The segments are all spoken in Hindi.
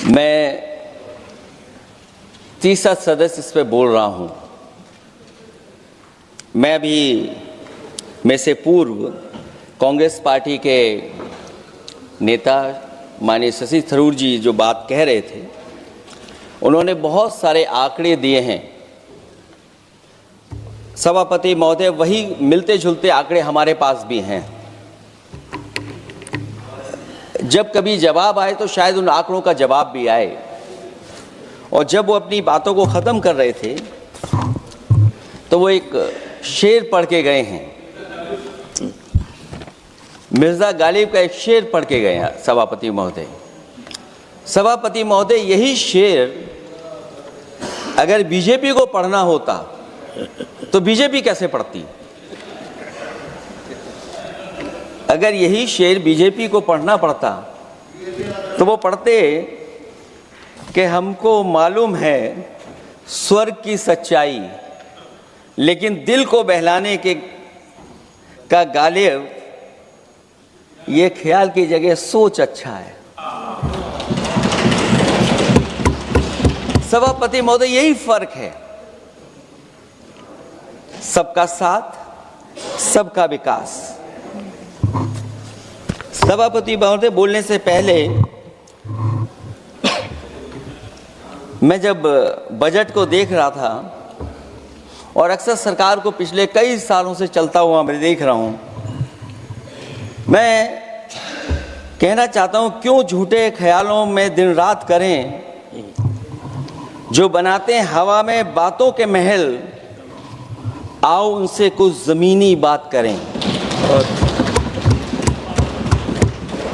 मैं तीसरा सदस्य इस पे बोल रहा हूं। मैं भी में से पूर्व कांग्रेस पार्टी के नेता माननीय शशि थरूर जी जो बात कह रहे थे, उन्होंने बहुत सारे आंकड़े दिए हैं। सभापति महोदय, वही मिलते जुलते आंकड़े हमारे पास भी हैं। जब कभी जवाब आए तो शायद उन आंकड़ों का जवाब भी आए। और जब वो अपनी बातों को ख़त्म कर रहे थे तो वो एक शेर पढ़ के गए हैं, मिर्ज़ा गालिब का एक शेर पढ़ के गए हैं सभापति महोदय। सभापति महोदय, यही शेर अगर बीजेपी को पढ़ना होता तो बीजेपी कैसे पढ़ती? अगर यही शेर बीजेपी को पढ़ना पड़ता तो वो पढ़ते कि हमको मालूम है स्वर्ग की सच्चाई, लेकिन दिल को बहलाने के का गालिब ये ख्याल की जगह सोच अच्छा है। सभापति महोदय, यही फर्क है। सबका साथ, सबका विकास। सभापति महोदय, बोलने से पहले मैं जब बजट को देख रहा था और अक्सर सरकार को पिछले कई सालों से चलता हुआ मैं देख रहा हूं, मैं कहना चाहता हूं, क्यों झूठे ख्यालों में दिन रात करें, जो बनाते हैं हवा में बातों के महल, आओ उनसे कुछ जमीनी बात करें।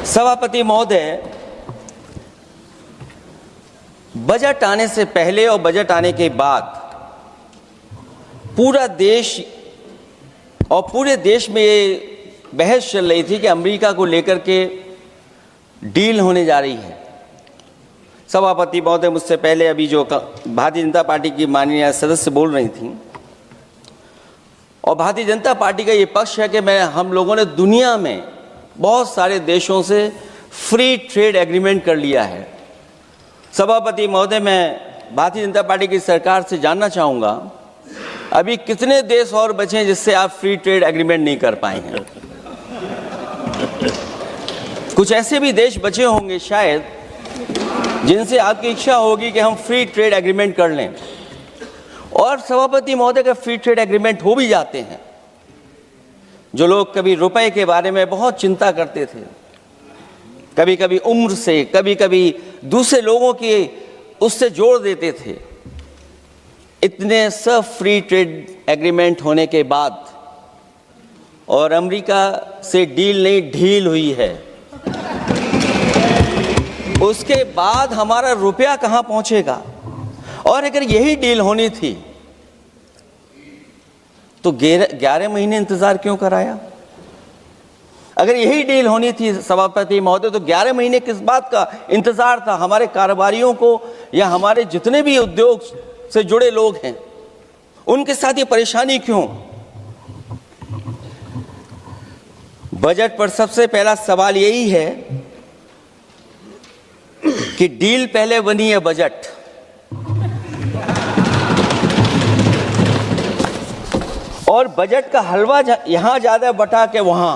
सभापति महोदय, बजट आने से पहले और बजट आने के बाद पूरा देश और पूरे देश में ये बहस चल रही थी कि अमेरिका को लेकर के डील होने जा रही है। सभापति महोदय, मुझसे पहले अभी जो भारतीय जनता पार्टी की माननीय सदस्य बोल रही थी, और भारतीय जनता पार्टी का ये पक्ष है कि हम लोगों ने दुनिया में बहुत सारे देशों से फ्री ट्रेड एग्रीमेंट कर लिया है। सभापति महोदय, मैं भारतीय जनता पार्टी की सरकार से जानना चाहूँगा, अभी कितने देश और बचे हैं जिससे आप फ्री ट्रेड एग्रीमेंट नहीं कर पाए हैं? कुछ ऐसे भी देश बचे होंगे शायद जिनसे आपकी इच्छा होगी कि हम फ्री ट्रेड एग्रीमेंट कर लें। और सभापति महोदय, का फ्री ट्रेड एग्रीमेंट हो भी जाते हैं, जो लोग कभी रुपए के बारे में बहुत चिंता करते थे, कभी कभी उम्र से, कभी कभी दूसरे लोगों की उससे जोड़ देते थे, इतने सब फ्री ट्रेड एग्रीमेंट होने के बाद और अमेरिका से डील नहीं ढील हुई है, उसके बाद हमारा रुपया कहां पहुंचेगा? और अगर यही डील होनी थी तो 11 महीने इंतजार क्यों कराया? अगर यही डील होनी थी सभापति महोदय, तो 11 महीने किस बात का इंतजार था? हमारे कारोबारियों को या हमारे जितने भी उद्योग से जुड़े लोग हैं, उनके साथ ये परेशानी क्यों? बजट पर सबसे पहला सवाल यही है कि डील पहले बनी है बजट। और बजट का हलवा यहां ज्यादा बटा के वहां।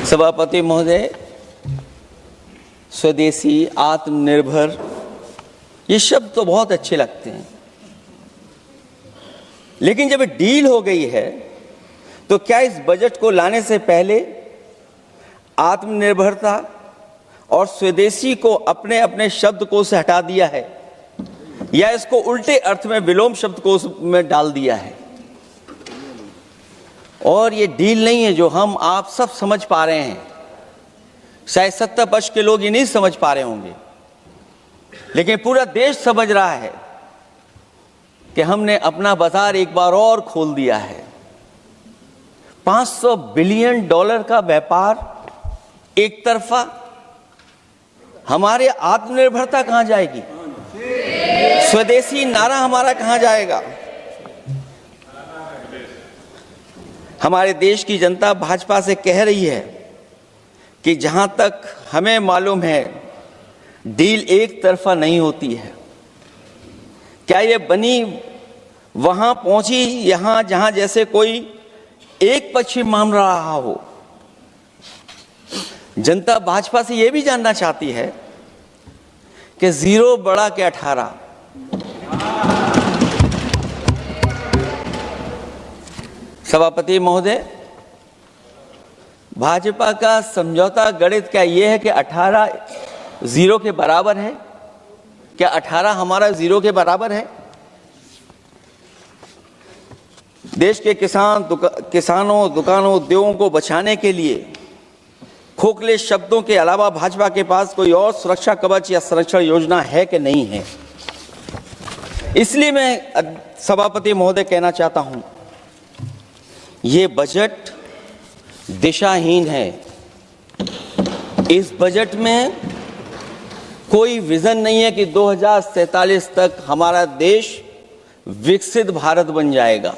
सभापति महोदय, स्वदेशी, आत्मनिर्भर, ये शब्द तो बहुत अच्छे लगते हैं, लेकिन जब डील हो गई है तो क्या इस बजट को लाने से पहले आत्मनिर्भरता और स्वदेशी को अपने अपने शब्दकोश से हटा दिया है, या इसको उल्टे अर्थ में विलोम शब्दकोश में डाल दिया है? और ये डील नहीं है जो हम आप सब समझ पा रहे हैं। शायद 70% के लोग ये नहीं समझ पा रहे होंगे, लेकिन पूरा देश समझ रहा है कि हमने अपना बाजार एक बार और खोल दिया है। $500 बिलियन का व्यापार एक तरफा, हमारे आत्मनिर्भरता कहां जाएगी? स्वदेशी नारा हमारा कहां जाएगा? हमारे देश की जनता भाजपा से कह रही है कि जहां तक हमें मालूम है डील एक तरफा नहीं होती है। क्या ये बनी वहां पहुंची यहां जहां जैसे कोई एक पक्षी मान रहा हो। जनता भाजपा से यह भी जानना चाहती है कि 0 बड़ा के 18। सभापति महोदय, भाजपा का समझौता गणित क्या यह है कि 18 0 के बराबर है? क्या 18 हमारा 0 के बराबर है? देश के किसानों, दुकानों, उद्योगों को बचाने के लिए खोखले शब्दों के अलावा भाजपा के पास कोई और सुरक्षा कवच या संरक्षण योजना है कि नहीं है? इसलिए मैं सभापति महोदय कहना चाहता हूं, ये बजट दिशाहीन है। इस बजट में कोई विजन नहीं है कि 2047 तक हमारा देश विकसित भारत बन जाएगा।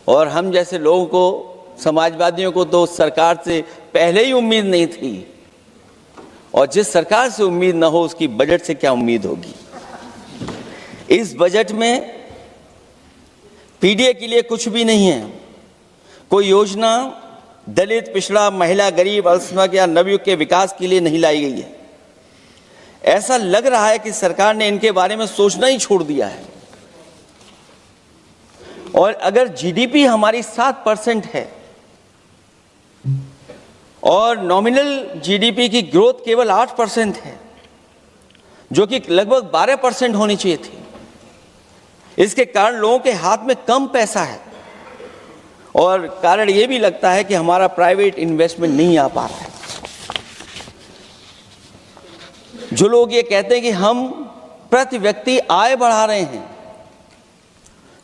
और हम जैसे लोगों को, समाजवादियों को तो सरकार से पहले ही उम्मीद नहीं थी, और जिस सरकार से उम्मीद ना हो उसकी बजट से क्या उम्मीद होगी। इस बजट में पीडीए के लिए कुछ भी नहीं है। कोई योजना दलित, पिछड़ा, महिला, गरीब, अल्पसंख्यक या नवयुवक के विकास के लिए नहीं लाई गई है। ऐसा लग रहा है कि सरकार ने इनके बारे में सोचना ही छोड़ दिया है। और अगर जीडीपी हमारी 7% है और नॉमिनल जीडीपी की ग्रोथ केवल 8% है, जो कि लगभग 12% होनी चाहिए थी, इसके कारण लोगों के हाथ में कम पैसा है। और कारण यह भी लगता है कि हमारा प्राइवेट इन्वेस्टमेंट नहीं आ पा रहा है। जो लोग ये कहते हैं कि हम प्रति व्यक्ति आय बढ़ा रहे हैं,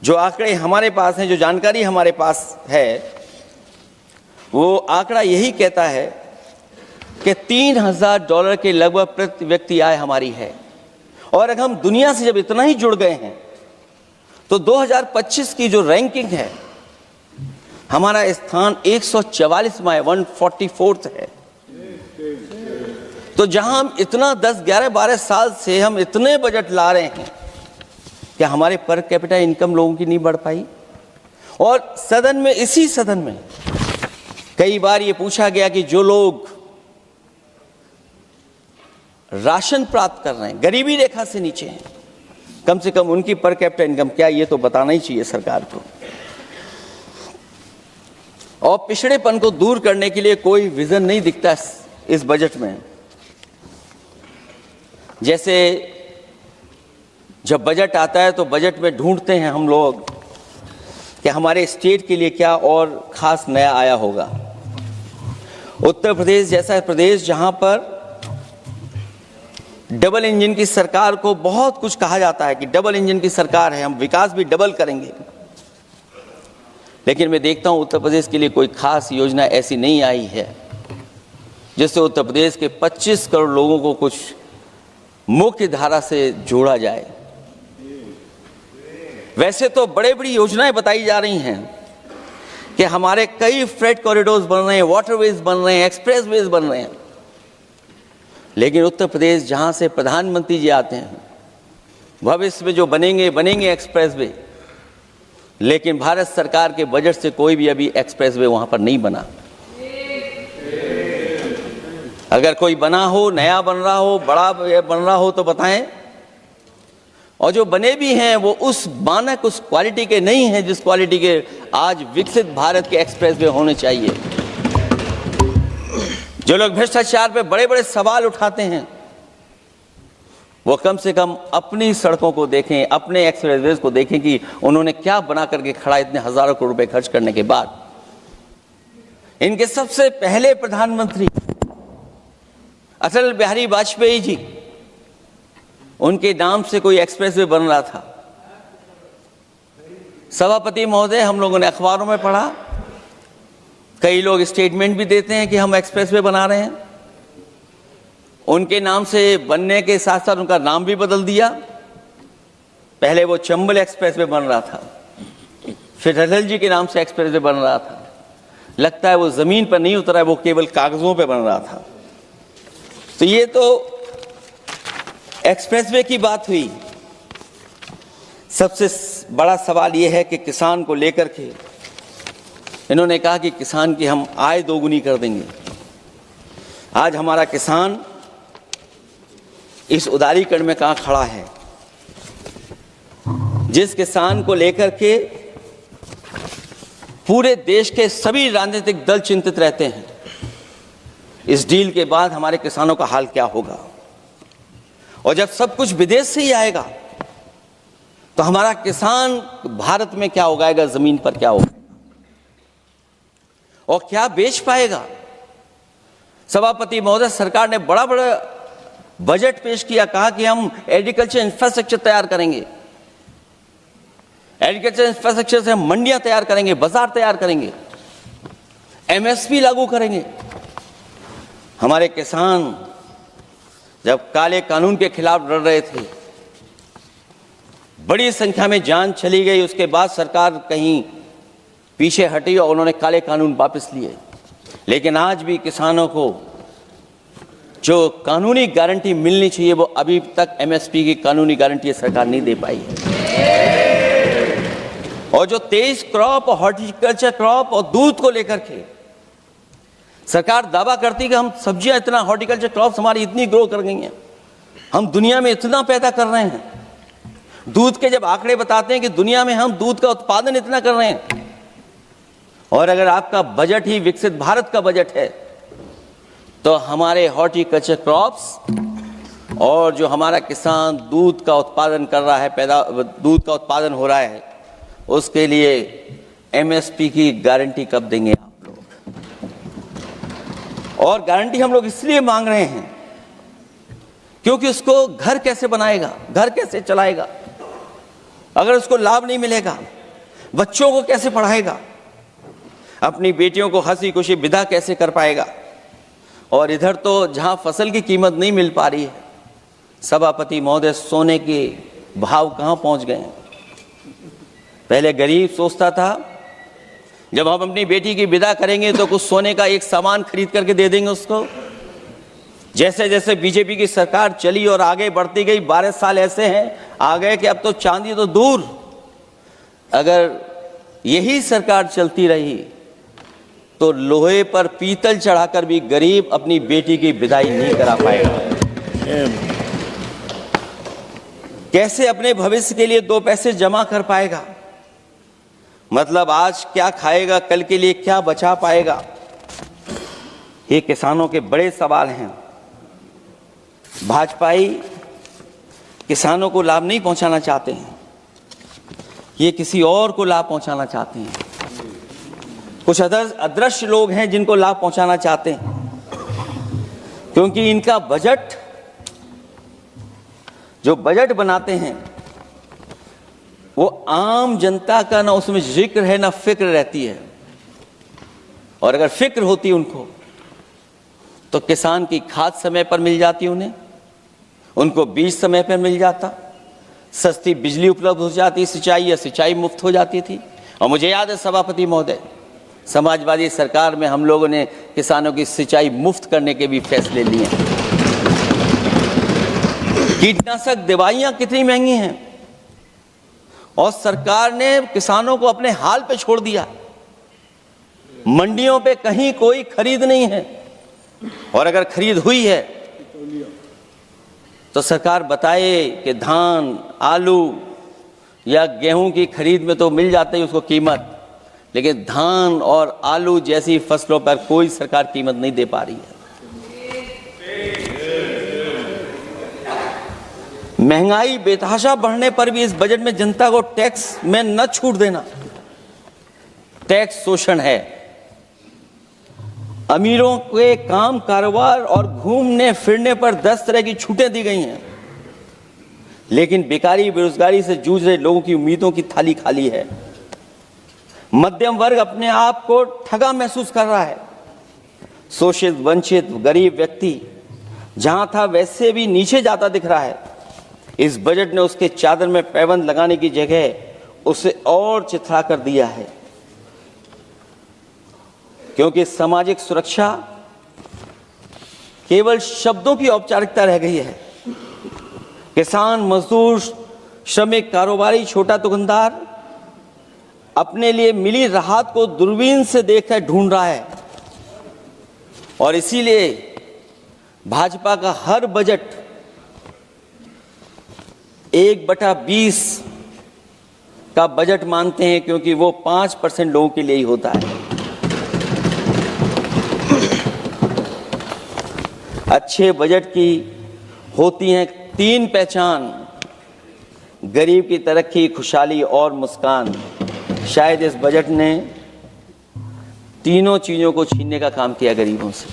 जो आंकड़े हमारे पास हैं, जो जानकारी हमारे पास है, वो आंकड़ा यही कहता है कि $3000 के लगभग प्रति व्यक्ति आय हमारी है। और अगर हम दुनिया से जब इतना ही जुड़ गए हैं तो 2025 की जो रैंकिंग है, हमारा स्थान 144वां 144th है। तो जहां हम इतना 10, 11, 12 साल से हम इतने बजट ला रहे हैं, क्या हमारे पर कैपिटा इनकम लोगों की नहीं बढ़ पाई? और सदन में, इसी सदन में कई बार ये पूछा गया कि जो लोग राशन प्राप्त कर रहे हैं, गरीबी रेखा से नीचे हैं, कम से कम उनकी पर कैपिटा इनकम क्या, ये तो बताना ही चाहिए सरकार को। और पिछड़ेपन को दूर करने के लिए कोई विजन नहीं दिखता इस बजट में। जैसे जब बजट आता है तो बजट में ढूंढते हैं हम लोग कि हमारे स्टेट के लिए क्या और खास नया आया होगा। उत्तर प्रदेश जैसा प्रदेश जहां पर डबल इंजन की सरकार को बहुत कुछ कहा जाता है कि डबल इंजन की सरकार है, हम विकास भी डबल करेंगे, लेकिन मैं देखता हूं उत्तर प्रदेश के लिए कोई खास योजना ऐसी नहीं आई है जिससे उत्तर प्रदेश के 25 करोड़ लोगों को कुछ मुख्य धारा से जोड़ा जाए। वैसे तो बड़े बड़ी योजनाएं बताई जा रही हैं कि हमारे कई फ्रेट कॉरिडोर्स बन रहे हैं, वाटरवेज बन रहे हैं, एक्सप्रेसवेज बन रहे हैं, लेकिन उत्तर प्रदेश जहां से प्रधानमंत्री जी आते हैं, भविष्य में जो बनेंगे एक्सप्रेसवे, लेकिन भारत सरकार के बजट से कोई भी अभी एक्सप्रेसवे वहां पर नहीं बना। अगर कोई बना हो, नया बन रहा हो, बड़ा बन रहा हो तो बताएं। और जो बने भी हैं वो उस मानक, उस क्वालिटी के नहीं हैं जिस क्वालिटी के आज विकसित भारत के एक्सप्रेसवे होने चाहिए। जो लोग भ्रष्टाचार पे बड़े बड़े सवाल उठाते हैं, वो कम से कम अपनी सड़कों को देखें, अपने एक्सप्रेसवेज को देखें कि उन्होंने क्या बना करके खड़ा इतने हजारों करोड़ रुपए खर्च करने के बाद। इनके सबसे पहले प्रधानमंत्री अटल बिहारी वाजपेयी जी, उनके नाम से कोई एक्सप्रेसवे बन रहा था। सभापति महोदय, हम लोगों ने अखबारों में पढ़ा, कई लोग स्टेटमेंट भी देते हैं कि हम एक्सप्रेसवे बना रहे हैं। उनके नाम से बनने के साथ साथ उनका नाम भी बदल दिया। पहले वो चंबल एक्सप्रेसवे बन रहा था, फिर अटल जी के नाम से एक्सप्रेसवे बन रहा था। लगता है वो जमीन पर नहीं उतरा है, वो केवल कागजों पे बन रहा था। तो ये तो एक्सप्रेसवे की बात हुई। सबसे बड़ा सवाल ये है कि किसान को लेकर के इन्होंने कहा कि किसान की हम आय दोगुनी कर देंगे। आज हमारा किसान इस उदारीकरण में कहां खड़ा है? जिस किसान को लेकर के पूरे देश के सभी राजनीतिक दल चिंतित रहते हैं, इस डील के बाद हमारे किसानों का हाल क्या होगा? और जब सब कुछ विदेश से ही आएगा तो हमारा किसान भारत में क्या उगाएगा, जमीन पर क्या होगा और क्या बेच पाएगा? सभापति महोदय, सरकार ने बड़ा बजट पेश किया, कहा कि हम एग्रीकल्चर इंफ्रास्ट्रक्चर तैयार करेंगे, एग्रीकल्चर इंफ्रास्ट्रक्चर से हम मंडियां तैयार करेंगे, बाजार तैयार करेंगे, एमएसपी लागू करेंगे। हमारे किसान जब काले कानून के खिलाफ लड़ रहे थे, बड़ी संख्या में जान चली गई, उसके बाद सरकार कहीं पीछे हटी और उन्होंने काले कानून वापस लिए। लेकिन आज भी किसानों को जो कानूनी गारंटी मिलनी चाहिए वो अभी तक एमएसपी की कानूनी गारंटी सरकार नहीं दे पाई है। और जो 23 क्रॉप और हॉर्टिकल्चर क्रॉप और दूध को लेकर के सरकार दावा करती कि हम सब्जियां इतना, हॉर्टिकल्चर क्रॉप्स हमारी इतनी ग्रो कर गई हैं, हम दुनिया में इतना पैदा कर रहे हैं। दूध के जब आंकड़े बताते हैं कि दुनिया में हम दूध का उत्पादन इतना कर रहे हैं, और अगर आपका बजट ही विकसित भारत का बजट है तो हमारे हॉर्टिकल्चर क्रॉप्स और जो हमारा किसान दूध का उत्पादन कर रहा है, दूध का उत्पादन हो रहा है, उसके लिए एमएसपी की गारंटी कब देंगे आप लोग? और गारंटी हम लोग इसलिए मांग रहे हैं क्योंकि उसको घर कैसे बनाएगा, घर कैसे चलाएगा, अगर उसको लाभ नहीं मिलेगा, बच्चों को कैसे पढ़ाएगा, अपनी बेटियों को हंसी खुशी विदा कैसे कर पाएगा? और इधर तो जहां फसल की कीमत नहीं मिल पा रही है, सभापति महोदय, सोने के भाव कहां पहुंच गए हैं? पहले गरीब सोचता था जब हम अपनी बेटी की विदा करेंगे तो कुछ सोने का एक सामान खरीद करके दे देंगे उसको। जैसे जैसे बीजेपी की सरकार चली और आगे बढ़ती गई, 12 साल ऐसे हैं आ गए कि अब तो चांदी तो दूर, अगर यही सरकार चलती रही तो लोहे पर पीतल चढ़ाकर भी गरीब अपनी बेटी की विदाई नहीं करा पाएगा। कैसे अपने भविष्य के लिए 2 पैसे जमा कर पाएगा? मतलब आज क्या खाएगा, कल के लिए क्या बचा पाएगा? ये किसानों के बड़े सवाल हैं। भाजपाई किसानों को लाभ नहीं पहुंचाना चाहते हैं, ये किसी और को लाभ पहुंचाना चाहते हैं। कुछ अदृश्य लोग हैं जिनको लाभ पहुंचाना चाहते हैं, क्योंकि इनका बजट, जो बजट बनाते हैं, वो आम जनता का ना उसमें जिक्र है ना फिक्र रहती है। और अगर फिक्र होती उनको तो किसान की खाद समय पर मिल जाती उन्हें, उनको बीज समय पर मिल जाता, सस्ती बिजली उपलब्ध हो जाती, सिंचाई या सिंचाई मुफ्त हो जाती थी। और मुझे याद है सभापति महोदय, समाजवादी सरकार में हम लोगों ने किसानों की सिंचाई मुफ्त करने के भी फैसले लिए। कीटनाशक दवाइयां कितनी महंगी हैं और सरकार ने किसानों को अपने हाल पे छोड़ दिया। मंडियों पे कहीं कोई खरीद नहीं है, और अगर खरीद हुई है तो सरकार बताए कि धान, आलू या गेहूं की खरीद में तो मिल जाती है उसको कीमत, लेकिन धान और आलू जैसी फसलों पर कोई सरकार कीमत नहीं दे पा रही है। महंगाई बेतहाशा बढ़ने पर भी इस बजट में जनता को टैक्स में न छूट देना टैक्स शोषण है। अमीरों के काम कारोबार और घूमने फिरने पर 10 तरह की छूटें दी गई हैं, लेकिन बेकारी बेरोजगारी से जूझ रहे लोगों की उम्मीदों की थाली खाली है। मध्यम वर्ग अपने आप को ठगा महसूस कर रहा है। शोषित, वंचित, गरीब व्यक्ति जहां था वैसे भी नीचे जाता दिख रहा है। इस बजट ने उसके चादर में पैबंद लगाने की जगह उसे और चिथड़ा कर दिया है। क्योंकि सामाजिक सुरक्षा केवल शब्दों की औपचारिकता रह गई है। किसान, मजदूर, श्रमिक, कारोबारी, छोटा दुकानदार अपने लिए मिली राहत को दूरबीन से देखकर ढूंढ रहा है और इसीलिए भाजपा का हर बजट 1/20 का बजट मानते हैं, क्योंकि वो 5% लोगों के लिए ही होता है। अच्छे बजट की होती हैं 3 पहचान: गरीब की तरक्की, खुशहाली और मुस्कान। शायद इस बजट ने तीनों चीजों को छीनने का काम किया गरीबों से।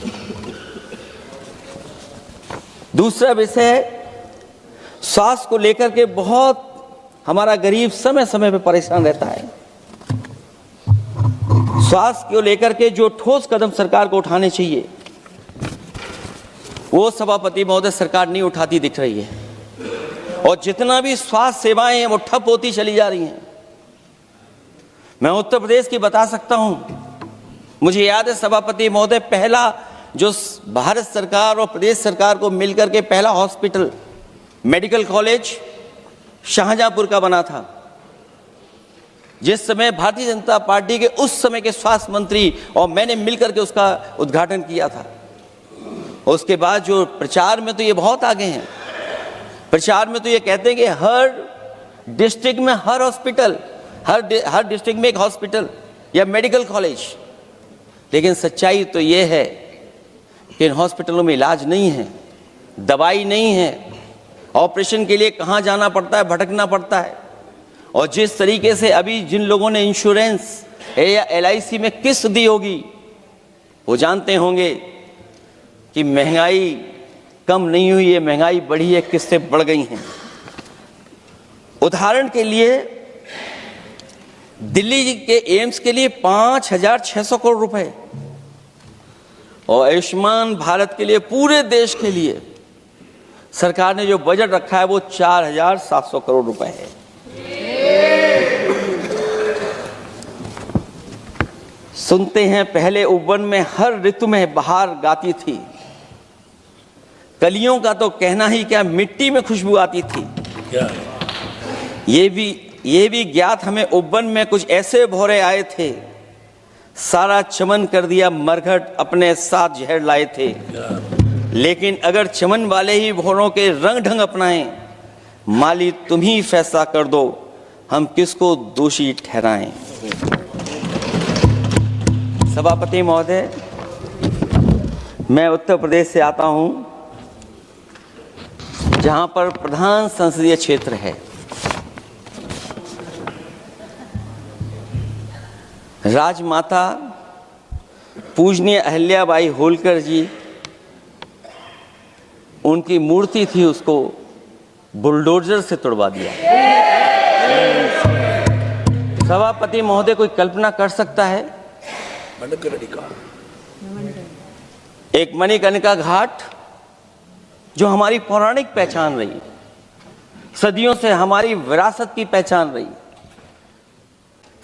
दूसरा विषय, स्वास्थ्य को लेकर के बहुत हमारा गरीब समय समय पर परेशान रहता है। स्वास्थ्य को लेकर के जो ठोस कदम सरकार को उठाने चाहिए, वो सभापति महोदय सरकार नहीं उठाती दिख रही है, और जितना भी स्वास्थ्य सेवाएं हैं वो ठप होती चली जा रही हैं। मैं उत्तर प्रदेश की बता सकता हूं, मुझे याद है सभापति महोदय, पहला जो भारत सरकार और प्रदेश सरकार को मिलकर के पहला हॉस्पिटल, मेडिकल कॉलेज शाहजहांपुर का बना था, जिस समय भारतीय जनता पार्टी के उस समय के स्वास्थ्य मंत्री और मैंने मिलकर के उसका उद्घाटन किया था। उसके बाद जो प्रचार में तो ये बहुत आगे हैं, प्रचार में तो ये कहते हैं कि हर डिस्ट्रिक्ट में हर हॉस्पिटल, हर डिस्ट्रिक्ट में एक हॉस्पिटल या मेडिकल कॉलेज, लेकिन सच्चाई तो ये है कि इन हॉस्पिटलों में इलाज नहीं है, दवाई नहीं है, ऑपरेशन के लिए कहाँ जाना पड़ता है, भटकना पड़ता है। और जिस तरीके से अभी जिन लोगों ने इंश्योरेंस या LIC में किस्त दी होगी, वो जानते होंगे कि महंगाई कम नहीं हुई है, महंगाई बढ़ी है, किस्तें बढ़ गई हैं। उदाहरण के लिए दिल्ली के एम्स के लिए 5,600 करोड़ रुपए और आयुष्मान भारत के लिए पूरे देश के लिए सरकार ने जो बजट रखा है वो 4,700 करोड़ रुपए है। सुनते हैं पहले उपवन में हर ऋतु में बहार गाती थी, कलियों का तो कहना ही क्या, मिट्टी में खुशबू आती थी। ये भी ज्ञात हमें उपवन में कुछ ऐसे भौरे आए थे, सारा चमन कर दिया मरघट, अपने साथ जहर लाए थे। लेकिन अगर चमन वाले ही भौरों के रंग ढंग अपनाएं, माली तुम ही फैसला कर दो, हम किसको दोषी ठहराएं। सभापति महोदय, मैं उत्तर प्रदेश से आता हूं, जहां पर प्रधान संसदीय क्षेत्र है। राजमाता पूजनीय अहिल्याबाई होलकर जी, उनकी मूर्ति थी, उसको बुलडोजर से तोड़वा दिया। सभापति महोदय, कोई कल्पना कर सकता है एक मणिकर्णिका घाट जो हमारी पौराणिक पहचान रही, सदियों से हमारी विरासत की पहचान रही,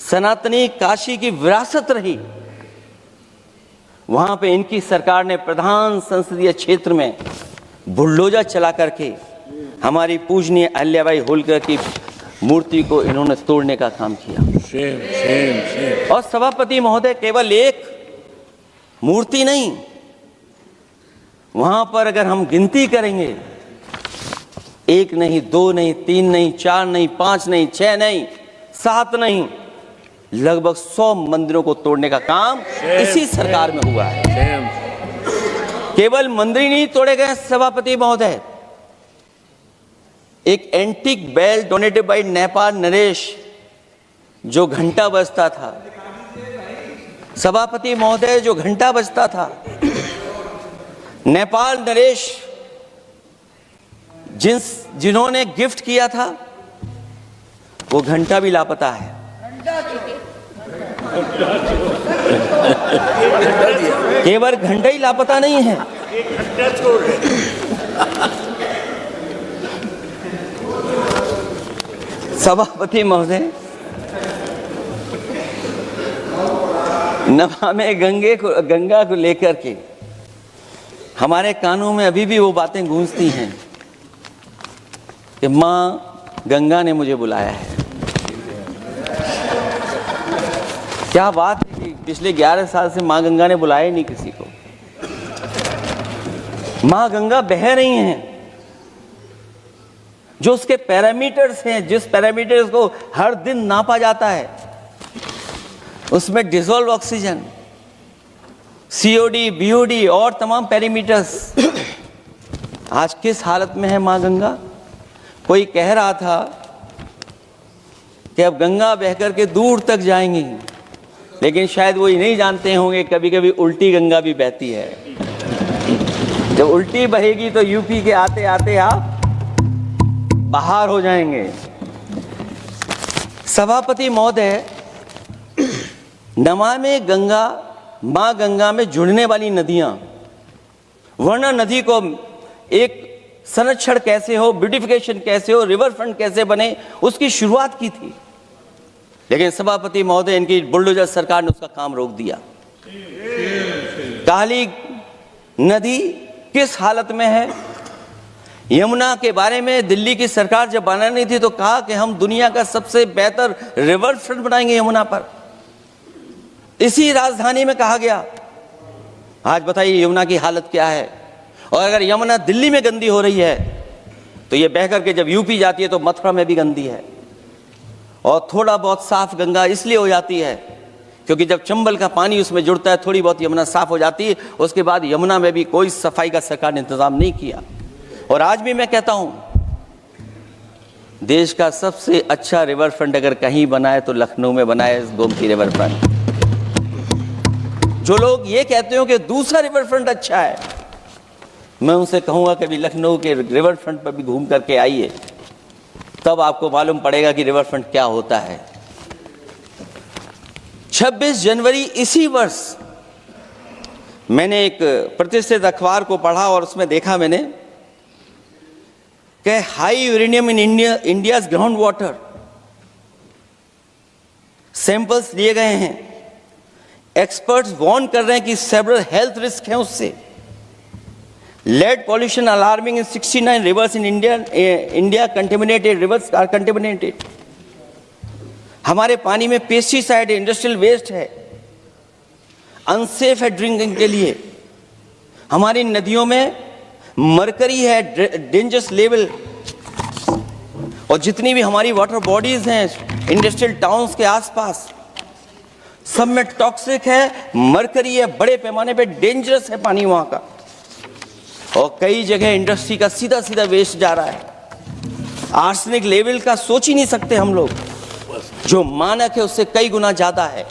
सनातनी काशी की विरासत रही, वहां पे इनकी सरकार ने प्रधान संसदीय क्षेत्र में बुलडोजर चला करके हमारी पूजनीय अहिल्याबाई होलकर की मूर्ति को इन्होंने तोड़ने का काम किया। और सभापति महोदय, केवल एक मूर्ति नहीं, वहां पर अगर हम गिनती करेंगे, 1 नहीं, 2 नहीं, 3 नहीं, 4 नहीं, 5 नहीं, 6 नहीं, 7 नहीं, लगभग 100 मंदिरों को तोड़ने का काम इसी सरकार में हुआ है। केवल मंदिर नहीं तोड़े गए सभापति महोदय, एक antique bell donated by Nepal नरेश, जो घंटा बजता था, सभापति महोदय, जो घंटा बजता था, नेपाल नरेश जिन्होंने गिफ्ट किया था, वो घंटा भी लापता है। केवल घंटा ही लापता नहीं है, सभापति महोदय, नमामि गंगा को लेकर के हमारे कानों में अभी भी वो बातें गूंजती हैं कि माँ गंगा ने मुझे बुलाया है। क्या बात है कि पिछले 11 साल से माँ गंगा ने बुलाया ही नहीं किसी को। माँ गंगा बह रही हैं, जो उसके पैरामीटर्स हैं, जिस पैरामीटर्स को हर दिन नापा जाता है, उसमें डिसॉल्व ऑक्सीजन, सीओडी, बीओडी और तमाम पैरामीटर्स आज किस हालत में है माँ गंगा। कोई कह रहा था कि अब गंगा बहकर के दूर तक जाएंगी, लेकिन शायद वो ये नहीं जानते होंगे कभी कभी उल्टी गंगा भी बहती है। जब उल्टी बहेगी तो यूपी के आते आते आप बाहर हो जाएंगे। सभापति महोदय, नमामि गंगा, मां गंगा में जुड़ने वाली नदियां, वरना नदी को एक संरक्षण कैसे हो, ब्यूटिफिकेशन कैसे हो, रिवर फ्रंट कैसे बने, उसकी शुरुआत की थी। लेकिन सभापति महोदय, इनकी बुलडोजर सरकार ने उसका काम रोक दिया। काली नदी किस हालत में है। यमुना के बारे में दिल्ली की सरकार जब बनानी थी तो कहा कि हम दुनिया का सबसे बेहतर रिवर फ्रंट बनाएंगे यमुना पर। इसी राजधानी में कहा गया। आज बताइए यमुना की हालत क्या है। और अगर यमुना दिल्ली में गंदी हो रही है तो ये बह करके जब यूपी जाती है तो मथुरा में भी गंदी है। और थोड़ा बहुत साफ गंगा इसलिए हो जाती है क्योंकि जब चंबल का पानी उसमें जुड़ता है, थोड़ी बहुत यमुना साफ हो जाती है। उसके बाद यमुना में भी कोई सफाई का सरकार ने इंतजाम नहीं किया। और आज भी मैं कहता हूं, देश का सबसे अच्छा रिवर फ्रंट अगर कहीं बना है तो लखनऊ में बना है, गोमती रिवर फ्रंट। जो लोग ये कहते हो कि दूसरा रिवर फ्रंट अच्छा है, मैं उनसे कहूंगा कि भी लखनऊ के रिवर फ्रंट पर भी घूम करके आइए, तब आपको मालूम पड़ेगा कि रिवर फ्रंट क्या होता है। 26 जनवरी इसी वर्ष मैंने एक प्रतिष्ठित अखबार को पढ़ा और उसमें देखा मैंने कि high uranium in India's ground water samples लिए गए हैं। एक्सपर्ट्स वार्न कर रहे हैं कि सेवरल हेल्थ रिस्क हैं उससे। Lead pollution alarming in 69 rivers in India contaminated, rivers are contaminated. हमारे पानी में पेस्टिसाइड है, इंडस्ट्रियल वेस्ट है, अनसेफ है ड्रिंकिंग के लिए। हमारी नदियों में मरकरी है, डेंजरस लेवल। और जितनी भी हमारी वाटर बॉडीज हैं इंडस्ट्रियल टाउन्स के आसपास, सब में टॉक्सिक है, मरकरी है, बड़े पैमाने पे डेंजरस है पानी वहां का। और कई जगह इंडस्ट्री का सीधा सीधा वेस्ट जा रहा है। आर्सेनिक लेवल का सोच ही नहीं सकते हम लोग, जो मानक है उससे कई गुना ज्यादा है।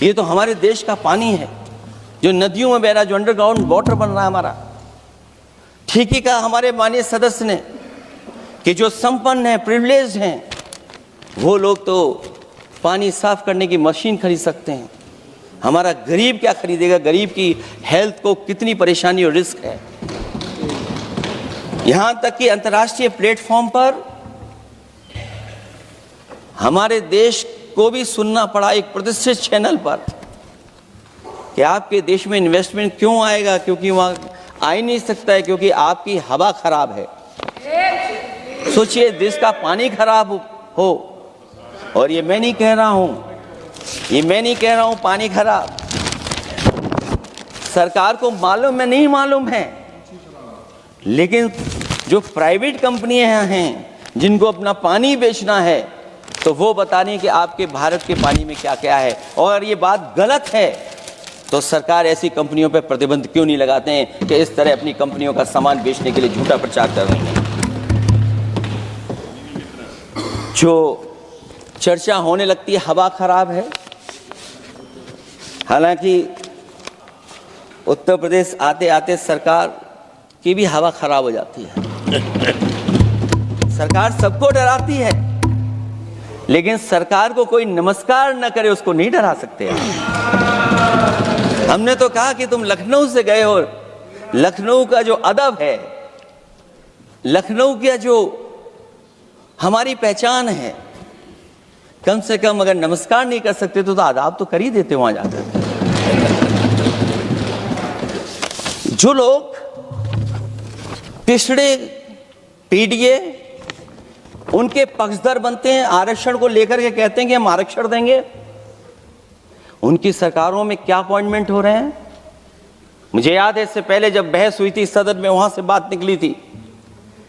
ये तो हमारे देश का पानी है जो नदियों में बह रहा है, जो अंडरग्राउंड वाटर बन रहा है हमारा। ठीक ही कहा हमारे माननीय सदस्य ने कि जो संपन्न है, प्रिविलेज्ड हैं, वो लोग तो पानी साफ करने की मशीन खरीद सकते हैं। हमारा गरीब क्या खरीदेगा। गरीब की हेल्थ को कितनी परेशानी और रिस्क है। यहां तक कि अंतर्राष्ट्रीय प्लेटफॉर्म पर हमारे देश को भी सुनना पड़ा एक प्रतिष्ठित चैनल पर कि आपके देश में इन्वेस्टमेंट क्यों आएगा, क्योंकि वहां आ ही नहीं सकता है, क्योंकि आपकी हवा खराब है। सोचिए, देश का पानी खराब हो। और ये मैं नहीं कह रहा हूं, पानी खराब सरकार को मालूम है, नहीं मालूम है, लेकिन जो प्राइवेट कंपनियां हैं जिनको अपना पानी बेचना है, तो वो बता रही हैं कि आपके भारत के पानी में क्या क्या है। और ये बात गलत है तो सरकार ऐसी कंपनियों पर प्रतिबंध क्यों नहीं लगाते हैं कि इस तरह अपनी कंपनियों का सामान बेचने के लिए झूठा प्रचार कर रही हैं। जो चर्चा होने लगती है हवा खराब है, हालांकि उत्तर प्रदेश आते आते सरकार की भी हवा खराब हो जाती है। सरकार सबको डराती है, लेकिन सरकार को कोई नमस्कार न करे उसको नहीं डरा सकते। हमने तो कहा कि तुम लखनऊ से गए हो, लखनऊ का जो अदब है, लखनऊ का जो हमारी पहचान है, कम से कम अगर नमस्कार नहीं कर सकते तो आदाब तो कर ही देते वहां जाकर। जो लोग पिछड़े पीडीए उनके पक्षधर बनते हैं, आरक्षण को लेकर के कहते हैं कि हम आरक्षण देंगे, उनकी सरकारों में क्या अपॉइंटमेंट हो रहे हैं। मुझे याद है इससे पहले जब बहस हुई थी सदन में, वहां से बात निकली थी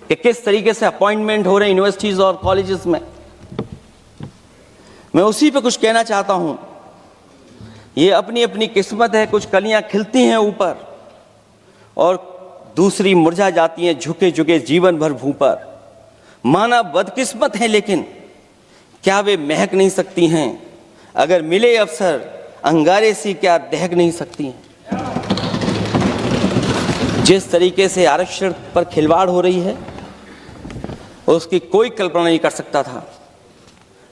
कि किस तरीके से अपॉइंटमेंट हो रहे हैं यूनिवर्सिटीज और कॉलेजेस में। मैं उसी पे कुछ कहना चाहता हूं। ये अपनी अपनी किस्मत है, कुछ कलियां खिलती हैं ऊपर और दूसरी मुरझा जाती हैं झुके झुके जीवन भर भूं पर। माना बदकिस्मत है, लेकिन क्या वे महक नहीं सकती हैं? अगर मिले अवसर अंगारे सी क्या दहक नहीं सकती हैं? जिस तरीके से आरक्षण पर खिलवाड़ हो रही है उसकी कोई कल्पना नहीं कर सकता था।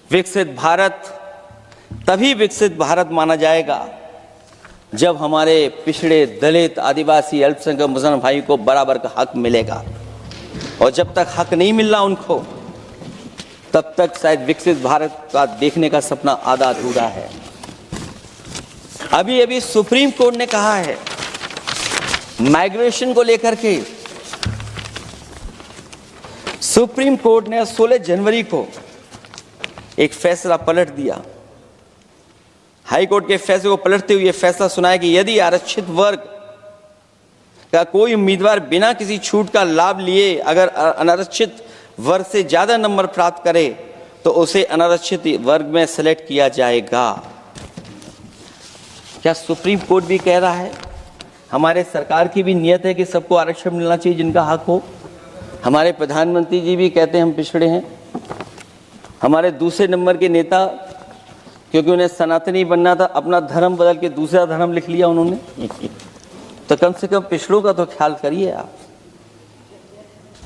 विकसित भारत तभी विकसित भारत माना जाएगा जब हमारे पिछड़े, दलित, आदिवासी, अल्पसंख्यक मुसलमान भाई को बराबर का हक मिलेगा। और जब तक हक नहीं मिल रहा उनको, तब तक शायद विकसित भारत का देखने का सपना आधा अधूरा है। अभी अभी सुप्रीम कोर्ट ने कहा है माइग्रेशन को लेकर के, सुप्रीम कोर्ट ने 16 जनवरी को एक फैसला पलट दिया। हाई कोर्ट के फैसले को पलटते हुए फैसला सुनाया कि यदि आरक्षित वर्ग का कोई उम्मीदवार बिना किसी छूट का लाभ लिए अगर अनारक्षित वर्ग से ज्यादा नंबर प्राप्त करे तो उसे अनारक्षित वर्ग में सेलेक्ट किया जाएगा। क्या सुप्रीम कोर्ट भी कह रहा है? हमारे सरकार की भी नियत है कि सबको आरक्षण मिलना चाहिए जिनका हक हो। हमारे प्रधानमंत्री जी भी कहते हैं हम पिछड़े हैं। हमारे दूसरे नंबर के नेता, क्योंकि उन्हें सनातनी बनना था, अपना धर्म बदल के दूसरा धर्म लिख लिया उन्होंने। तो कम से कम पिछड़ों का तो ख्याल करिए आप।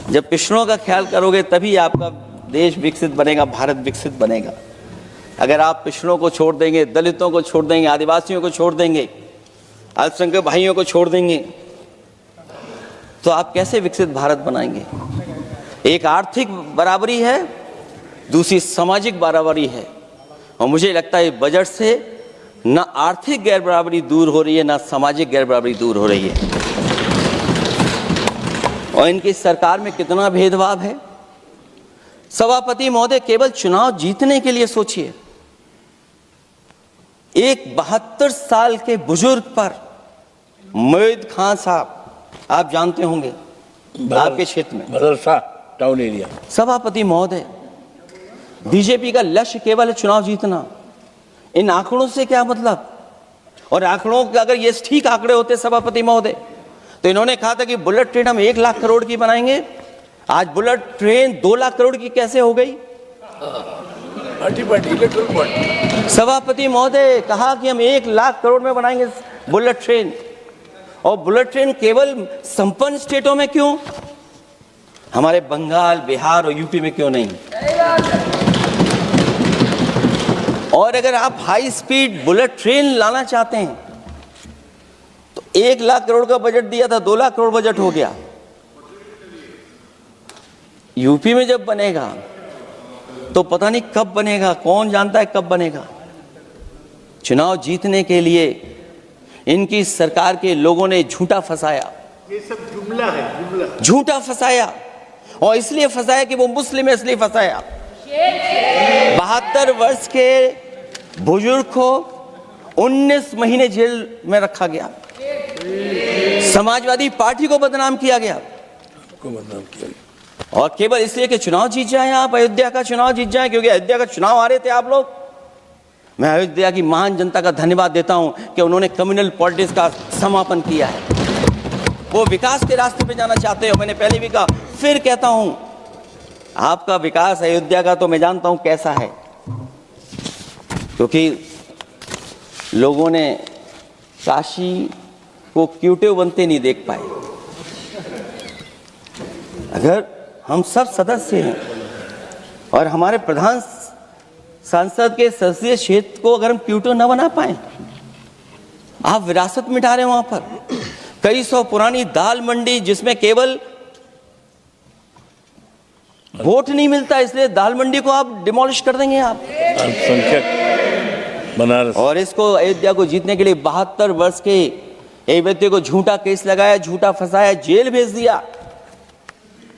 जब पिछड़ों का ख्याल करोगे तभी आपका देश विकसित बनेगा, भारत विकसित बनेगा। अगर आप पिछड़ों को छोड़ देंगे, दलितों को छोड़ देंगे, आदिवासियों को छोड़ देंगे, अल्पसंख्यक भाइयों को छोड़ देंगे, तो आप कैसे विकसित भारत बनाएंगे? एक आर्थिक बराबरी है, दूसरी सामाजिक बराबरी है। और मुझे लगता है बजट से न आर्थिक गैर बराबरी दूर हो रही है, न सामाजिक गैर बराबरी दूर हो रही है। और इनकी सरकार में कितना भेदभाव है। सभापति महोदय, केवल चुनाव जीतने के लिए सोचिए। एक 72 साल के बुजुर्ग पर मोईद खान साहब, आप जानते होंगे आपके क्षेत्र में, मदरसा टाउन एरिया। सभापति महोदय, बीजेपी का लक्ष्य केवल है चुनाव जीतना। इन आंकड़ों से क्या मतलब? और आंकड़ों के अगर ये ठीक आंकड़े होते सभापति महोदय, तो इन्होंने कहा था कि बुलेट ट्रेन हम 1 लाख करोड़ की बनाएंगे। आज बुलेट ट्रेन 2 लाख करोड़ की कैसे हो गई? सभापति महोदय कहा कि हम 1 लाख करोड़ में बनाएंगे बुलेट ट्रेन। और बुलेट ट्रेन केवल संपन्न स्टेटों में क्यों? हमारे बंगाल, बिहार और यूपी में क्यों नहीं? और अगर आप हाई स्पीड बुलेट ट्रेन लाना चाहते हैं तो 1 लाख करोड़ का बजट दिया था, 2 लाख करोड़ बजट हो गया। यूपी में जब बनेगा तो पता नहीं कब बनेगा, कौन जानता है कब बनेगा। चुनाव जीतने के लिए इनकी सरकार के लोगों ने झूठा फंसाया। ये सब जुमला है, जुमला। झूठा फंसाया, और इसलिए फंसाया कि वो मुस्लिम है, इसलिए फंसाया। 72 वर्ष के बुजुर्ग को 19 महीने जेल में रखा गया। समाजवादी पार्टी को बदनाम किया गया, और केवल इसलिए कि चुनाव जीत जाए आप, अयोध्या का चुनाव जीत जाए, क्योंकि अयोध्या का चुनाव हारे थे आप लोग। मैं अयोध्या की महान जनता का धन्यवाद देता हूं कि उन्होंने कम्युनल पॉलिटिक्स का समापन किया है। वो विकास के रास्ते पे जाना चाहते हो। मैंने पहले भी कहा, फिर कहता हूं, आपका विकास अयोध्या का तो मैं जानता हूं कैसा है, क्योंकि लोगों ने काशी को क्यूटिव बनते नहीं देख पाए। अगर हम सब सदस्य हैं और हमारे प्रधान सांसद के संसदीय क्षेत्र को अगर हम क्यूटिव न बना पाए, आप विरासत मिटा रहे हैं। वहां पर कई सौ पुरानी दाल मंडी, जिसमें केवल वोट नहीं मिलता, इसलिए दाल मंडी को आप डिमोलिश कर देंगे आप। अल्पसंख्यक बनारस और इसको अयोध्या को जीतने के लिए 72 वर्ष के एक व्यक्ति को झूठा केस लगाया, झूठा फंसाया, जेल भेज दिया।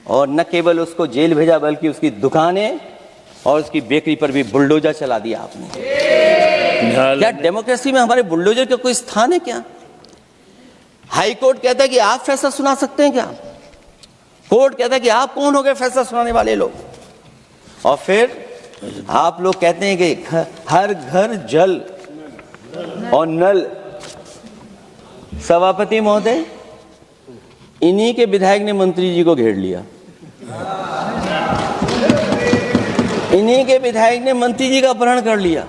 और न केवल उसको जेल भेजा बल्कि उसकी दुकानें और उसकी बेकरी पर भी बुलडोजर चला दिया आपने। क्या डेमोक्रेसी में हमारे बुलडोजर का कोई स्थान है क्या? हाई कोर्ट कहता है कि आप फैसला सुना सकते हैं क्या? कोर्ट कहता है कि आप कौन हो गए फैसला सुनाने वाले लोग? और फिर आप लोग कहते हैं कि हर घर जल और नल। सभापति महोदय, इन्हीं के विधायक ने मंत्री जी को घेर लिया, इन्हीं के विधायक ने मंत्री जी का अपहरण कर लिया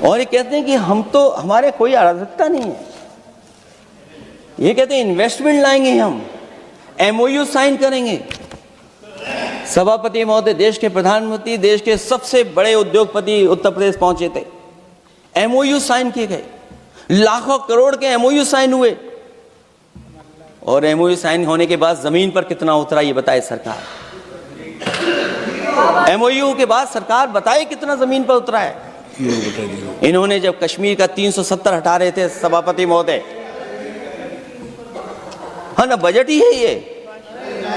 और ये कहते हैं कि हम तो, हमारे कोई अराजकता नहीं है। ये कहते हैं इन्वेस्टमेंट लाएंगे, हम एमओयू साइन करेंगे। सभापति महोदय, देश के प्रधानमंत्री, देश के सबसे बड़े उद्योगपति उत्तर प्रदेश पहुंचे थे, एमओयू साइन किए गए, लाखों करोड़ के एमओयू साइन हुए। और एमओयू साइन होने के बाद जमीन पर कितना उतरा ये बताए सरकार। एमओयू के बाद सरकार बताए कितना जमीन पर उतरा है। इन्होंने जब कश्मीर का 370 हटा रहे थे सभापति महोदय, हाँ ना, बजट ही है ये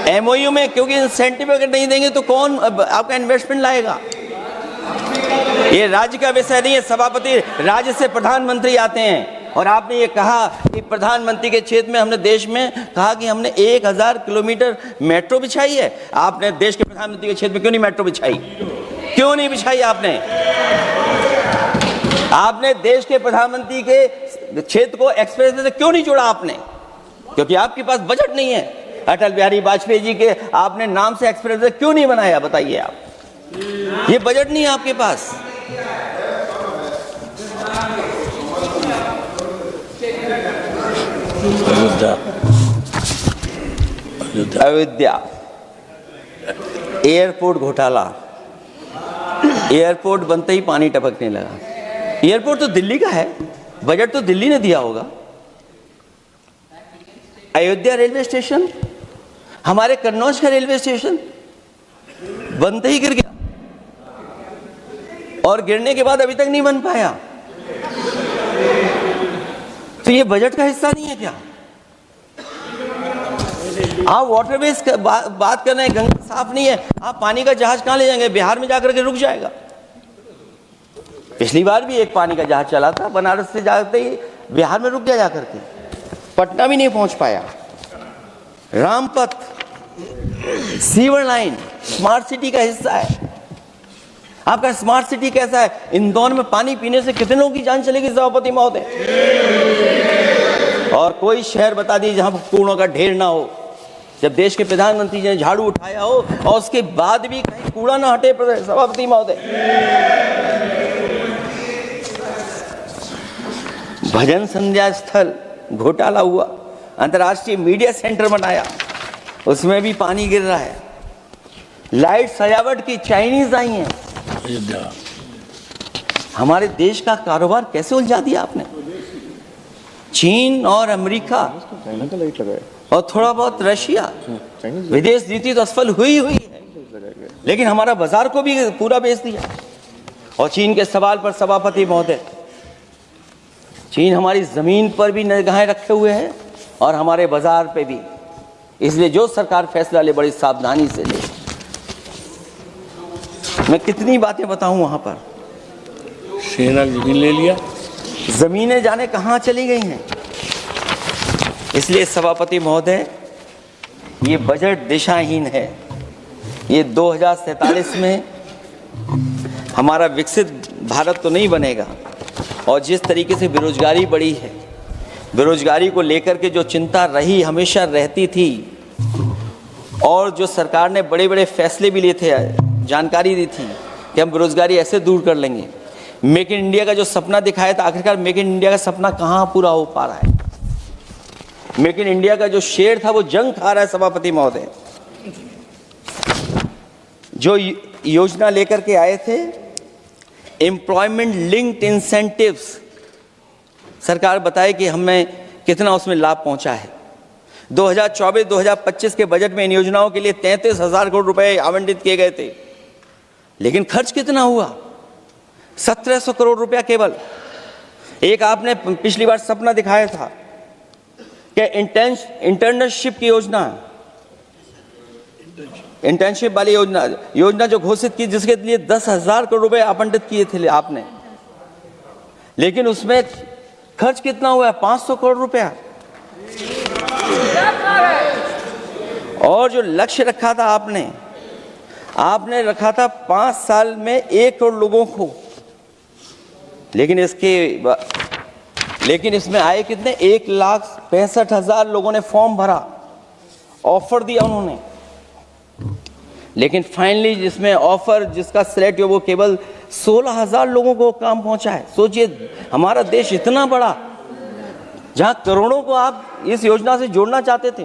एमओयू में, क्योंकि इंसेंटिव अगर नहीं देंगे तो कौन आपका इन्वेस्टमेंट लाएगा? ये राज्य का विषय नहीं है सभापति, राज्य से प्रधानमंत्री आते हैं। और आपने ये कहा कि प्रधानमंत्री के क्षेत्र में हमने देश में कहा कि हमने 1000 किलोमीटर मेट्रो बिछाई है। आपने देश के प्रधानमंत्री के क्षेत्र में क्यों नहीं मेट्रो बिछाई? क्यों नहीं बिछाई आपने? आपने देश के प्रधानमंत्री के क्षेत्र को एक्सप्रेस वे से क्यों नहीं जोड़ा आपने? क्योंकि आपके पास बजट नहीं है। अटल बिहारी वाजपेयी जी के आपने नाम से एक्सप्रेस वे क्यों नहीं बनाया? बताइए आप, ये बजट नहीं है आपके पास। अयोध्या एयरपोर्ट घोटाला, एयरपोर्ट बनते ही पानी टपकने लगा। एयरपोर्ट तो दिल्ली का है, बजट तो दिल्ली ने दिया होगा। अयोध्या रेलवे स्टेशन, हमारे कन्नौज का रेलवे स्टेशन बनते ही गिर गया और गिरने के बाद अभी तक नहीं बन पाया। तो ये बजट का हिस्सा नहीं है क्या? आप वाटरवेज बात कर रहे हैं, गंगा साफ नहीं है, आप पानी का जहाज कहां ले जाएंगे? बिहार में जाकर के रुक जाएगा। पिछली बार भी एक पानी का जहाज चला था, बनारस से जाते ही बिहार में रुक गया, जाकर के पटना भी नहीं पहुंच पाया। Rampath, sewer line smart city का हिस्सा है। आपका स्मार्ट सिटी कैसा है? इंदौर में पानी पीने से कितने लोगों की जान चलेगी सभापति महोदय? और कोई शहर बता दीजिए जहां कूड़ों का ढेर ना हो। जब देश के प्रधानमंत्री जी ने झाड़ू उठाया हो और उसके बाद भी कहीं कूड़ा ना हटे सभापति महोदय। भजन संध्या स्थल घोटाला हुआ, अंतर्राष्ट्रीय मीडिया सेंटर बनाया, उसमें भी पानी गिर रहा है। लाइट सजावट की चाइनीज आई हैं। हमारे देश का कारोबार कैसे उलझा दिया आपने? चीन और अमेरिका और थोड़ा बहुत रशिया, विदेश नीति तो असफल हुई है, लेकिन हमारा बाजार को भी पूरा बेच दिया। और चीन के सवाल पर सभापति महोदय, चीन हमारी जमीन पर भी निगाहें रखे हुए है और हमारे बाजार पे भी। इसलिए जो सरकार फैसला ले बड़ी सावधानी से ले। मैं कितनी बातें बताऊं वहां पर। सेना जमीन ले लिया, जमीनें जाने कहां चली गई हैं। इसलिए सभापति महोदय, ये बजट दिशाहीन है। ये 2047 में हमारा विकसित भारत तो नहीं बनेगा। और जिस तरीके से बेरोजगारी बढ़ी है, बेरोजगारी को लेकर के जो चिंता रही, हमेशा रहती थी, और जो सरकार ने बड़े बड़े फैसले भी लिए थे, जानकारी दी थी कि हम बेरोजगारी ऐसे दूर कर लेंगे। मेक इन इंडिया का जो सपना दिखाया था, आखिरकार मेक इन इंडिया का सपना कहाँ पूरा हो पा रहा है? मेक इन इंडिया का जो शेर था वो जंग खा रहा है सभापति महोदय। जो योजना लेकर के आए थे, एम्प्लॉयमेंट लिंक्ड इंसेंटिव्स, सरकार बताए कि हमें कितना उसमें लाभ पहुंचा है। 2024-2025 के बजट में इन योजनाओं के लिए 33,000 करोड़ रुपए आवंटित किए गए थे, लेकिन खर्च कितना हुआ? 1,700 करोड़ रुपया केवल। एक आपने पिछली बार सपना दिखाया था कि इंटर्नशिप की योजना, इंटर्नशिप वाली योजना जो घोषित की, जिसके लिए 10,000 करोड़ रुपए आवंटित किए थे आपने, लेकिन उसमें खर्च कितना हुआ है? 500 करोड़ रुपया। और जो लक्ष्य रखा था आपने रखा था 5 साल में 1 करोड़ लोगों को, लेकिन इसमें आए कितने? 1,65,000 लोगों ने फॉर्म भरा, ऑफर दिया उन्होंने, लेकिन फाइनली जिसमें ऑफर जिसका सिलेक्ट हुआ वो केवल 16,000 लोगों को काम पहुंचा है। सोचिए, हमारा देश इतना बड़ा, जहां करोड़ों को आप इस योजना से जोड़ना चाहते थे,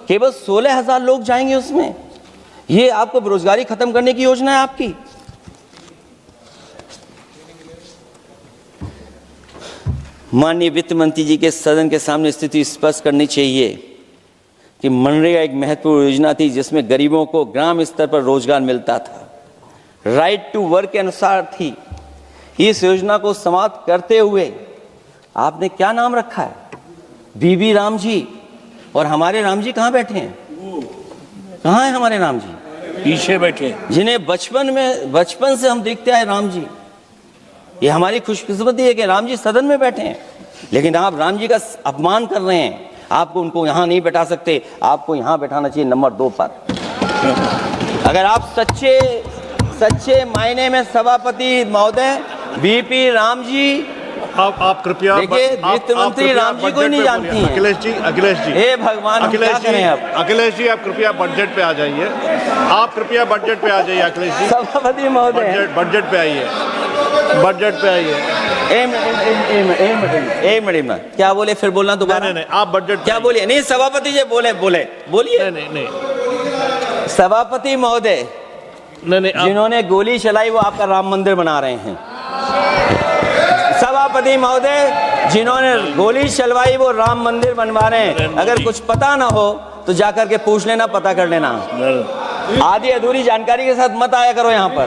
केवल 16,000 लोग जाएंगे उसमें। ये आपको बेरोजगारी खत्म करने की योजना है आपकी। माननीय वित्त मंत्री जी के सदन के सामने स्थिति स्पष्ट करनी चाहिए कि मनरेगा एक महत्वपूर्ण योजना थी जिसमें गरीबों को ग्राम स्तर पर रोजगार मिलता था, राइट टू वर्क के अनुसार थी। इस योजना को समाप्त करते हुए आपने क्या नाम रखा है? बीबी राम जी। और हमारे राम जी कहाँ बैठे हैं? कहाँ है हमारे राम जी? पीछे बैठे, जिन्हें बचपन से हम देखते आए राम जी। ये हमारी खुशकिस्मती है कि राम जी सदन में बैठे हैं, लेकिन आप राम जी का अपमान कर रहे हैं। आपको उनको यहां नहीं बैठा सकते, आपको यहां बैठाना चाहिए नंबर 2 पर। अगर आप सच्चे मायने में सभापति महोदय बीपी राम जी, आप कृपया देखिए, वित्त मंत्री राम जी को ही नहीं जानती हैं। अखिलेश जी हे भगवान, अखिलेश जी आप कृपया बजट पे आ जाइए। आप कृपया बजट पे आ जाइए अखिलेश जी। सभापति महोदय बजट पे आइए, बजट पे आइए। एक मिनट, क्या बोले? फिर बोलना दोबारा। नहीं, आप बजट क्या बोलिए? नहीं, सभापति जी बोलिए। नहीं सभापति महोदय, नहीं, जिन्होंने गोली चलाई वो आपका राम मंदिर बना रहे हैं। सभापति महोदय, जिन्होंने गोली चलवाई वो राम मंदिर बनवा रहे हैं। अगर कुछ पता ना हो तो जाकर के पूछ लेना, पता कर लेना। आधी अधूरी जानकारी के साथ मत आया करो यहाँ पर।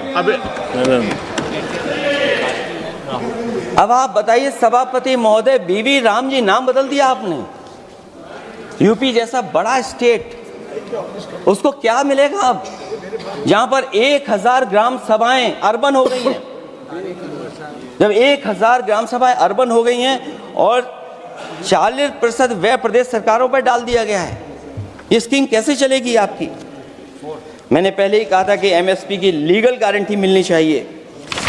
अब आप बताइए सभापति महोदय, बीबी राम जी नाम बदल दिया आपने। यूपी जैसा बड़ा स्टेट, उसको क्या मिलेगा अब, जहां पर 1,000 ग्राम सभाएं अर्बन हो गई हैं। जब 1,000 ग्राम सभाएं अर्बन हो गई हैं और 40% व्यय प्रदेश सरकारों पर डाल दिया गया है, ये स्कीम कैसे चलेगी आपकी? मैंने पहले ही कहा था कि एमएसपी की लीगल गारंटी मिलनी चाहिए।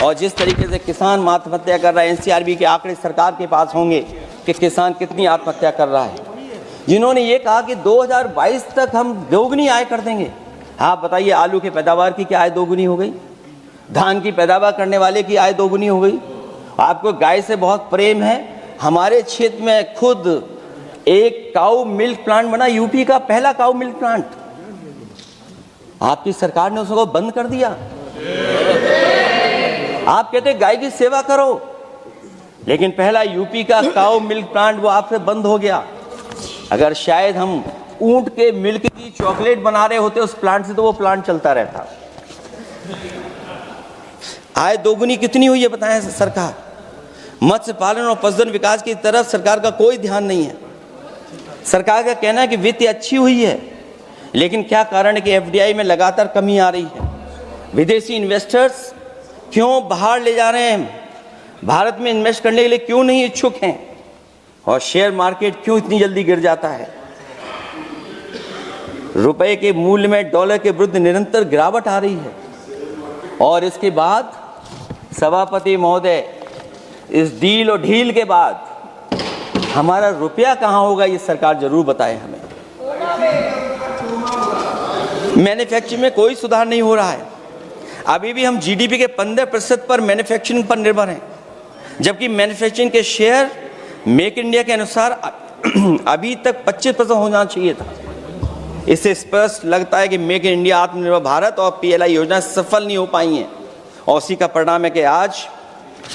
और जिस तरीके से किसान आत्महत्या कर रहा है, एनसीआरबी के आंकड़े सरकार के पास होंगे कि किसान कितनी आत्महत्या कर रहा है। जिन्होंने ये कहा कि 2022 तक हम दोगुनी आय कर देंगे। आप बताइए, आलू की पैदावार की क्या आय दोगुनी हो गई? धान की पैदावार करने वाले की आय दोगुनी हो गई। आपको गाय से बहुत प्रेम है। हमारे क्षेत्र में खुद एक काऊ मिल्क प्लांट बना, यूपी का पहला काऊ मिल्क प्लांट। आपकी सरकार ने उसको बंद कर दिया। आप कहते गाय की सेवा करो, लेकिन पहला यूपी का काऊ मिल्क प्लांट वो आपसे बंद हो गया। अगर शायद हम ऊंट के मिल्क की चॉकलेट बना रहे होते उस प्लांट से, तो वो प्लांट चलता रहता। आय दोगुनी कितनी हुई है बताएं सरकार? मत्स्य पालन और पशुधन विकास की तरफ सरकार का कोई ध्यान नहीं है। सरकार का कहना है कि वित्त अच्छी हुई है, लेकिन क्या कारण है कि एफडीआई में लगातार कमी आ रही है? विदेशी इन्वेस्टर्स क्यों बाहर ले जा रहे हैं? भारत में इन्वेस्ट करने के लिए क्यों नहीं इच्छुक हैं? और शेयर मार्केट क्यों इतनी जल्दी गिर जाता है? रुपए के मूल्य में डॉलर के विरुद्ध निरंतर गिरावट आ रही है। और इसके बाद सभापति महोदय, इस डील और ढील के बाद हमारा रुपया कहां होगा, ये सरकार जरूर बताए हमें। मैन्युफैक्चरिंग में कोई सुधार नहीं हो रहा है। अभी भी हम जीडीपी के 15% पर मैन्युफैक्चरिंग पर निर्भर हैं, जबकि मैन्युफैक्चरिंग के शेयर मेक इंडिया के अनुसार अभी तक 25% होना चाहिए था। इससे स्पष्ट लगता है कि मेक इन इंडिया, आत्मनिर्भर भारत और पीएलआई योजना सफल नहीं हो पाई हैं। और उसी का परिणाम है कि आज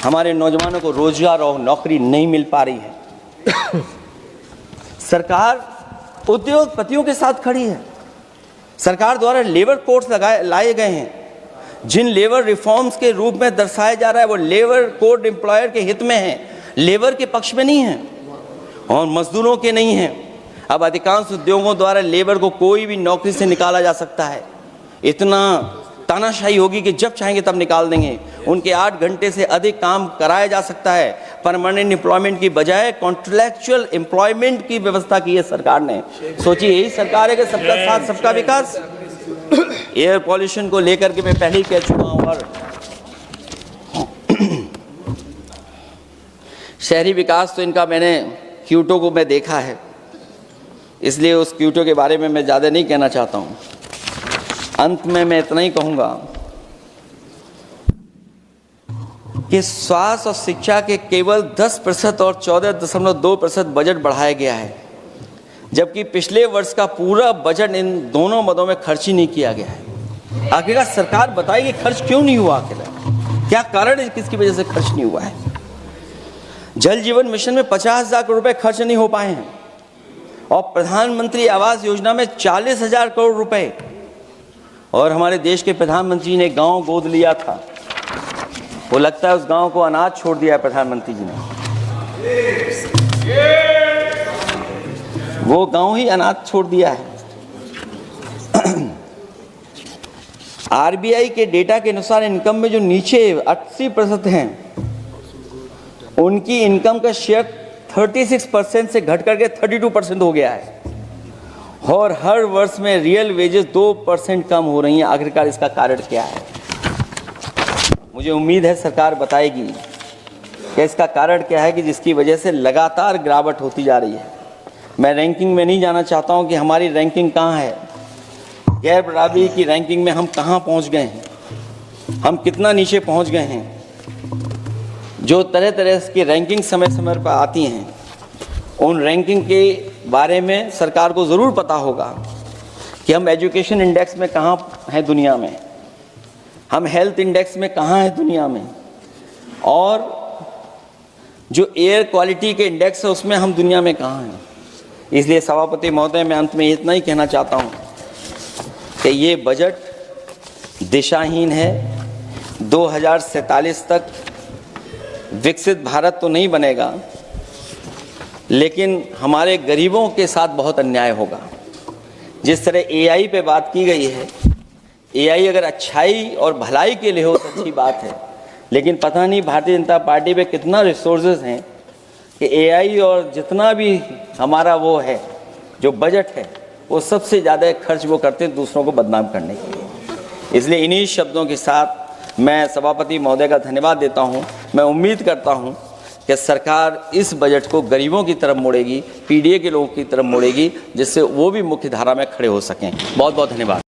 हमारे नौजवानों को रोजगार और नौकरी नहीं मिल पा रही है। सरकार उद्योगपतियों के साथ खड़ी है। सरकार द्वारा लेबर कोड्स लाए गए हैं, जिन लेबर रिफॉर्म्स के रूप में दर्शाया जा रहा है वो लेबर कोड एम्प्लॉयर के हित में है, लेबर के पक्ष में नहीं है और मजदूरों के नहीं है। अब अधिकांश उद्योगों द्वारा लेबर को कोई भी नौकरी से निकाला जा सकता है, इतना तानाशाही होगी कि जब चाहेंगे तब निकाल देंगे। उनके 8 घंटे से अधिक काम कराया जा सकता है। परमानेंट एम्प्लॉयमेंट की बजाय कॉन्ट्रैक्चुअल एम्प्लॉयमेंट की व्यवस्था की है सरकार ने। सोचिए, यही सरकार है कि सबका साथ सबका विकास। एयर पॉल्यूशन को लेकर के मैं पहले ही कह चुका हूँ, और शहरी विकास तो इनका मैंने क्योटो को मैं देखा है, इसलिए उस क्योटो के बारे में मैं ज़्यादा नहीं कहना चाहता हूँ। अंत में मैं इतना ही कहूँगा कि स्वास्थ्य और शिक्षा के केवल 10% और 14.2% बजट बढ़ाया गया है, जबकि पिछले वर्ष का पूरा बजट इन दोनों मदों में खर्च ही नहीं किया गया है। आखिरकार सरकार बताएगी खर्च क्यों नहीं हुआ, आखिर क्या कारण है, किसकी वजह से खर्च नहीं हुआ है। जल जीवन मिशन में 50,000 करोड़ रुपए खर्च नहीं हो पाए हैं और प्रधानमंत्री आवास योजना में 40,000 करोड़ रुपए, और हमारे देश के प्रधानमंत्री ने गांव गोद लिया था। वो लगता है उस गांव को अनाथ छोड़ दिया है प्रधानमंत्री जी ने, वो गांव ही अनाथ छोड़ दिया है। आरबीआई के डेटा के अनुसार इनकम में जो नीचे 80% हैं, उनकी इनकम का शेयर 36% से घट करके 32% हो गया है और हर वर्ष में रियल वेजेस 2% कम हो रही हैं। आखिरकार इसका कारण क्या है? मुझे उम्मीद है सरकार बताएगी कि इसका कारण क्या है कि जिसकी वजह से लगातार गिरावट होती जा रही है। मैं रैंकिंग में नहीं जाना चाहता हूं कि हमारी रैंकिंग कहां है, गैर बराबरी की रैंकिंग में हम कहां पहुंच गए हैं, हम कितना नीचे पहुंच गए हैं। जो तरह तरह की रैंकिंग समय समय पर आती हैं, उन रैंकिंग के बारे में सरकार को ज़रूर पता होगा कि हम एजुकेशन इंडेक्स में कहाँ हैं दुनिया में, हम हेल्थ इंडेक्स में कहाँ हैं दुनिया में, और जो एयर क्वालिटी के इंडेक्स है उसमें हम दुनिया में कहाँ हैं। इसलिए सभापति महोदय, मैं अंत में इतना ही कहना चाहता हूँ कि ये बजट दिशाहीन है। 2047 तक विकसित भारत तो नहीं बनेगा, लेकिन हमारे गरीबों के साथ बहुत अन्याय होगा। जिस तरह एआई पे बात की गई है, एआई अगर अच्छाई और भलाई के लिए हो तो अच्छी बात है, लेकिन पता नहीं भारतीय जनता पार्टी पे कितना रिसोर्सेज हैं कि एआई और जितना भी हमारा वो है जो बजट है, वो सबसे ज़्यादा खर्च वो करते हैं दूसरों को बदनाम करने के लिए। इसलिए इन्हीं शब्दों के साथ मैं सभापति महोदय का धन्यवाद देता हूँ। मैं उम्मीद करता हूँ कि सरकार इस बजट को गरीबों की तरफ मोड़ेगी, पीडीए के लोगों की तरफ मोड़ेगी, जिससे वो भी मुख्य धारा में खड़े हो सकें। बहुत बहुत धन्यवाद।